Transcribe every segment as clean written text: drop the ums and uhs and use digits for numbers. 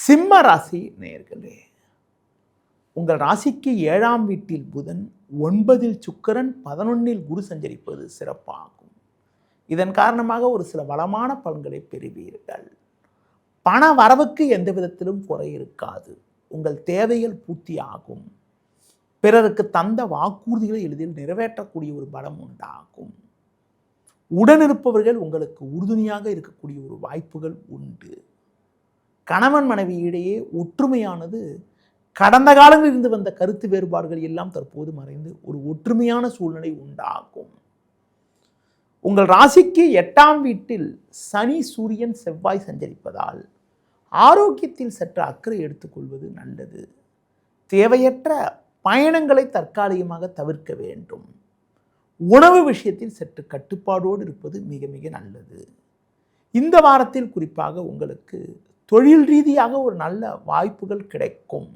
சிம்ம ராசி நேயர்களே, உங்கள் ராசிக்கு 7ஆம் வீட்டில் புதன், 9இல் சுக்கிரன், 11இல் குரு சஞ்சரிப்பது சிறப்பாகும். இதன் காரணமாக ஒரு சில வளமான பலன்களை பெறுவீர்கள். பண வரவுக்கு எந்த விதத்திலும் குறை இருக்காது. உங்கள் தேவைகள் பூர்த்தியாகும். பிறருக்கு தந்த வாக்குறுதிகளை எளிதில் நிறைவேற்றக்கூடிய ஒரு பலம் உண்டாகும். உடனிருப்பவர்கள் உங்களுக்கு உறுதுணையாக இருக்கக்கூடிய ஒரு வாய்ப்புகள் உண்டு. கணவன் மனைவி இடையே ஒற்றுமையானது கடந்த காலங்களில் இருந்து வந்த கருத்து வேறுபாடுகள் எல்லாம் தற்போது மறைந்து ஒரு ஒற்றுமையான சூழ்நிலை உண்டாகும். உங்கள் ராசிக்கு 8ஆம் வீட்டில் சனி, சூரியன், செவ்வாய் சஞ்சரிப்பதால் ஆரோக்கியத்தில் சற்று அக்கறை எடுத்துக்கொள்வது நல்லது. தேவையற்ற பயணங்களை தற்காலிகமாக தவிர்க்க வேண்டும். உணவு விஷயத்தில் சற்று கட்டுப்பாடோடு இருப்பது மிக மிக நல்லது. இந்த வாரத்தில் குறிப்பாக உங்களுக்கு தொழில் ரீதியாக ஒரு நல்ல வாய்ப்புகள் கிடைக்கும்.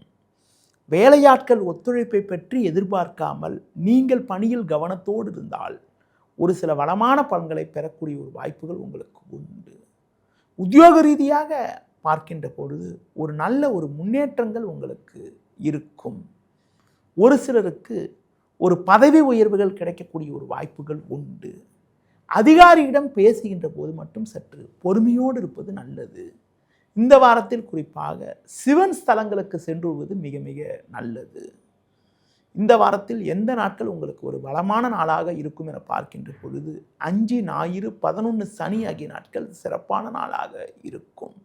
வேலையாட்கள் ஒத்துழைப்பை பற்றி எதிர்பார்க்காமல் நீங்கள் பணியில் கவனத்தோடு இருந்தால் ஒரு சில வளமான பலன்களை பெறக்கூடிய ஒரு வாய்ப்புகள் உங்களுக்கு உண்டு. உத்தியோக ரீதியாக பார்க்கின்ற பொழுது ஒரு நல்ல ஒரு முன்னேற்றங்கள் உங்களுக்கு இருக்கும். ஒரு சிலருக்கு ஒரு பதவி உயர்வுகள் கிடைக்கக்கூடிய ஒரு வாய்ப்புகள் உண்டு. அதிகாரியிடம் பேசுகின்ற போது மட்டும் சற்று பொறுமையோடு இருப்பது நல்லது. இந்த வாரத்தில் குறிப்பாக சிவன் ஸ்தலங்களுக்கு சென்று வருவது மிக மிக நல்லது. இந்த வாரத்தில் எந்த நாட்கள் உங்களுக்கு ஒரு வளமான நாளாக இருக்கும் என பார்க்கின்ற பொழுது 5 ஞாயிறு 11 சனி ஆகிய நாட்கள் சிறப்பான நாளாக இருக்கும்.